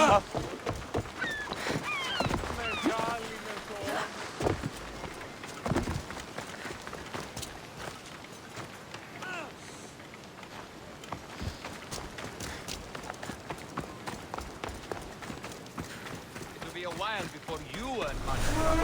It'll be a while before you earn money from me.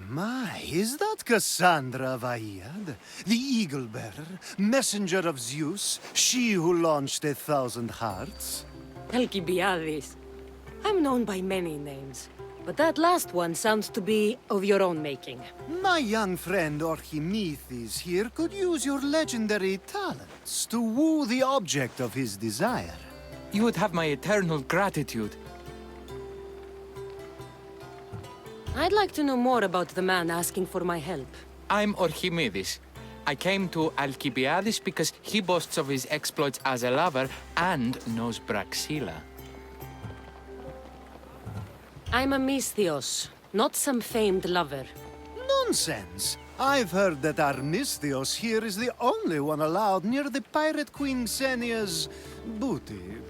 My, is that Cassandra Vahyad, the Eagle Bearer, messenger of Zeus, she who launched 1,000 hearts? Alcibiades. I'm known by many names, but that last one sounds to be of your own making. My young friend Archimedes here could use your legendary talents to woo the object of his desire. You would have my eternal gratitude. I'd like to know more about the man asking for my help. I'm Archimedes. I came to Alcibiades because he boasts of his exploits as a lover and knows Praxilla. I'm a Misthios, not some famed lover. Nonsense! I've heard that our Misthios here is the only one allowed near the pirate queen Xenia's booty.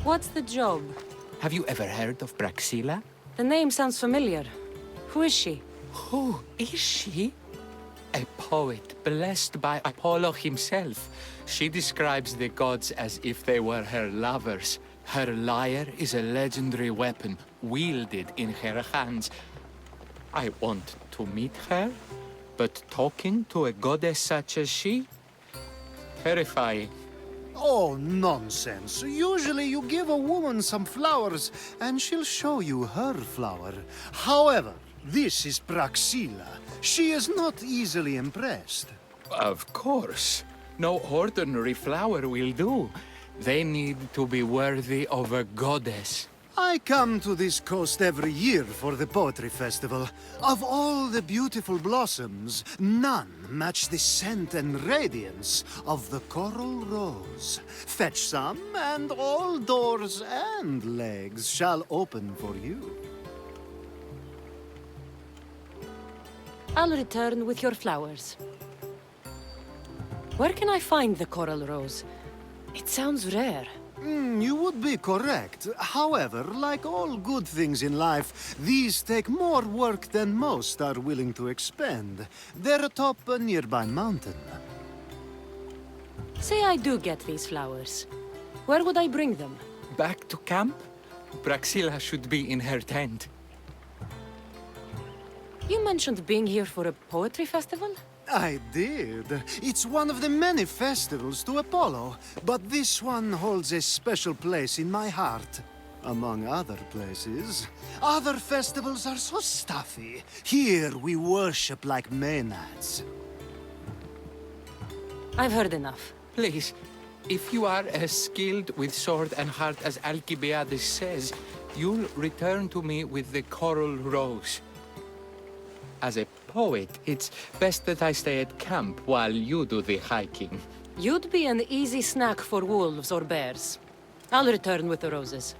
What's the job? Have you ever heard of Praxilla? The name sounds familiar. Who is she? Who is she? A poet blessed by Apollo himself. She describes the gods as if they were her lovers. Her lyre is a legendary weapon wielded in her hands. I want to meet her, but talking to a goddess such as she? Terrifying. Oh, nonsense. Usually you give a woman some flowers, and she'll show you her flower. However, this is Praxilla. She is not easily impressed. Of course. No ordinary flower will do. They need to be worthy of a goddess. I come to this coast every year for the Poetry Festival. Of all the beautiful blossoms, none match the scent and radiance of the coral rose. Fetch some, and all doors and legs shall open for you. I'll return with your flowers. Where can I find the coral rose? It sounds rare. You would be correct. However, like all good things in life, these take more work than most are willing to expend. They're atop a nearby mountain. Say I do get these flowers. Where would I bring them? Back to camp? Praxilla should be in her tent. You mentioned being here for a poetry festival? I did. It's one of the many festivals to Apollo, but this one holds a special place in my heart. Among other places. Other festivals are so stuffy. Here we worship like Maenads. I've heard enough. Please, if you are as skilled with sword and heart as Alcibiades says, you'll return to me with the coral rose. As a poet, it's best that I stay at camp while you do the hiking. You'd be an easy snack for wolves or bears. I'll return with the roses.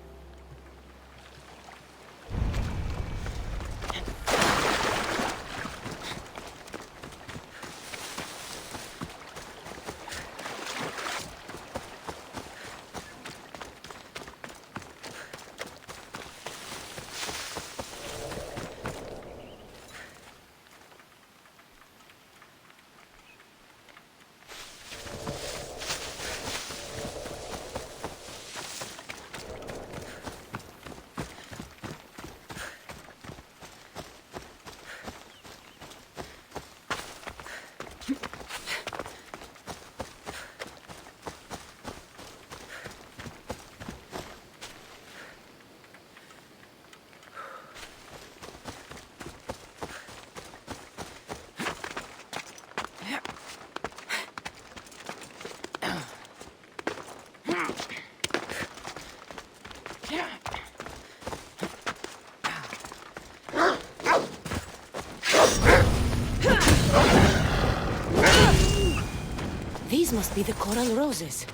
These must be the coral roses.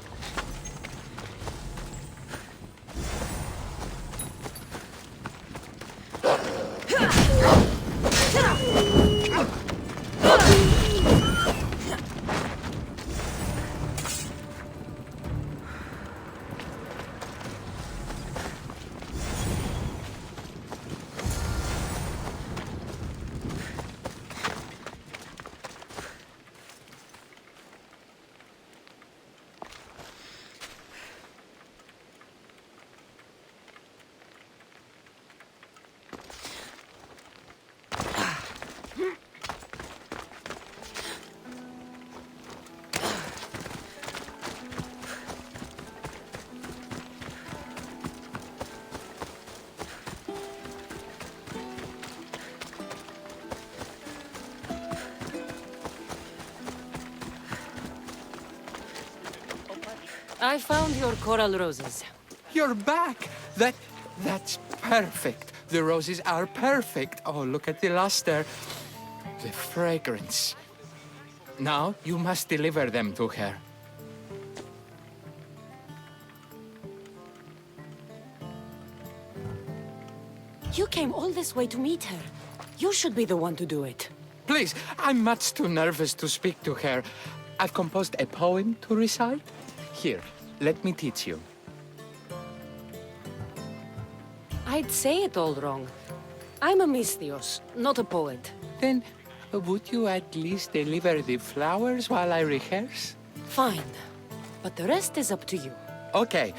I found your coral roses. You're back! That's perfect. The roses are perfect. Oh, look at the luster. The fragrance. Now, you must deliver them to her. You came all this way to meet her. You should be the one to do it. Please, I'm much too nervous to speak to her. I've composed a poem to recite. Here, let me teach you. I'd say it all wrong. I'm a Misthios, not a poet. Then, would you at least deliver the flowers while I rehearse? Fine. But the rest is up to you. Okay,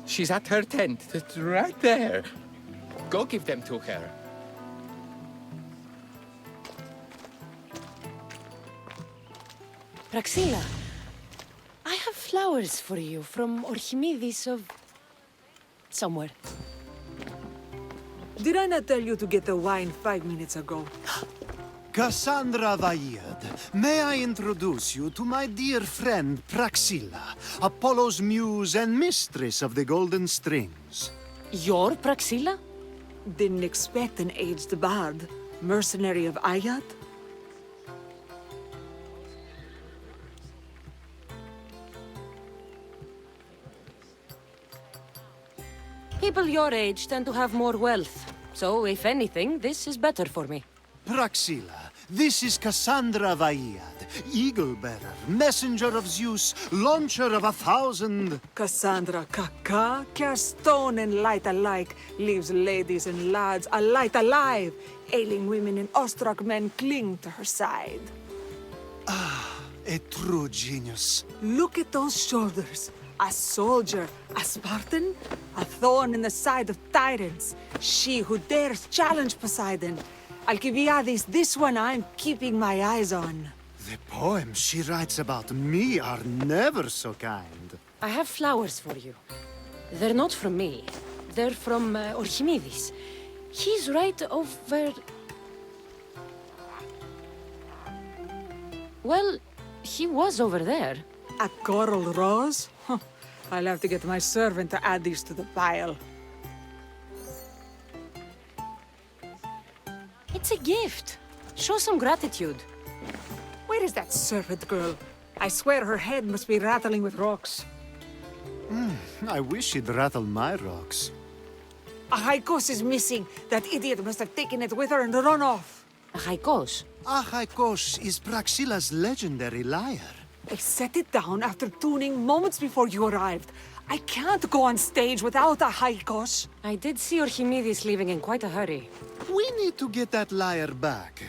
she's at her tent. It's right there. Go give them to her. Praxilla, I have flowers for you from Archimedes of... somewhere. Did I not tell you to get the wine 5 minutes ago? Cassandra Vaillad, may I introduce you to my dear friend Praxilla, Apollo's muse and mistress of the Golden Strings. You're Praxilla? Didn't expect an aged bard. Mercenary of Ayat? People your age tend to have more wealth. So, if anything, this is better for me. Praxilla, this is Cassandra Vaillad, Eagle-bearer, messenger of Zeus, launcher of 1,000... Cassandra Kaka, Kerstone and light alike, leaves ladies and lads alight alive. Ailing women and awestruck men cling to her side. A true genius. Look at those shoulders. A soldier, a Spartan, a thorn in the side of tyrants. She who dares challenge Poseidon. Alcibiades, this one I'm keeping my eyes on. The poems she writes about me are never so kind. I have flowers for you. They're not from me. They're from Archimedes. He's right over... Well, he was over there. A coral rose? Huh. I'll have to get my servant to add these to the pile. It's a gift. Show some gratitude. Where is that servant girl? I swear her head must be rattling with rocks. I wish she'd rattle my rocks. Ahaikos is missing. That idiot must have taken it with her and run off. Achaikos. Achaikos is Praxilla's legendary lyre. I set it down after tuning moments before you arrived. I can't go on stage without Ahaikos. I did see Archimedes leaving in quite a hurry. We need to get that lyre back.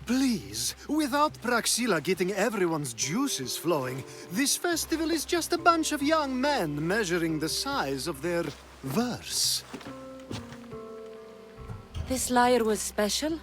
Please, without Praxilla getting everyone's juices flowing, this festival is just a bunch of young men measuring the size of their verse. This lyre was special.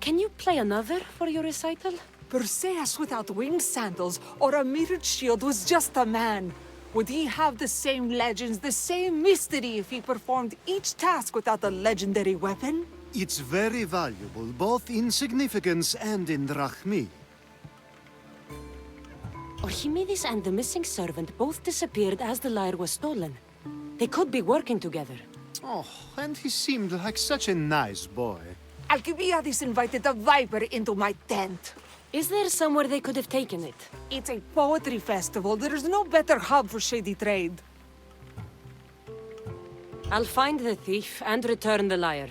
Can you play another for your recital? Perseus without winged sandals or a mirrored shield was just a man. Would he have the same legends, the same mystery if he performed each task without a legendary weapon? It's very valuable, both in significance and in drachmi. Archimedes and the missing servant both disappeared as the lyre was stolen. They could be working together. Oh, and he seemed like such a nice boy. Alcibiades invited a viper into my tent. Is there somewhere they could have taken it? It's a poetry festival. There's no better hub for shady trade. I'll find the thief and return the lyre.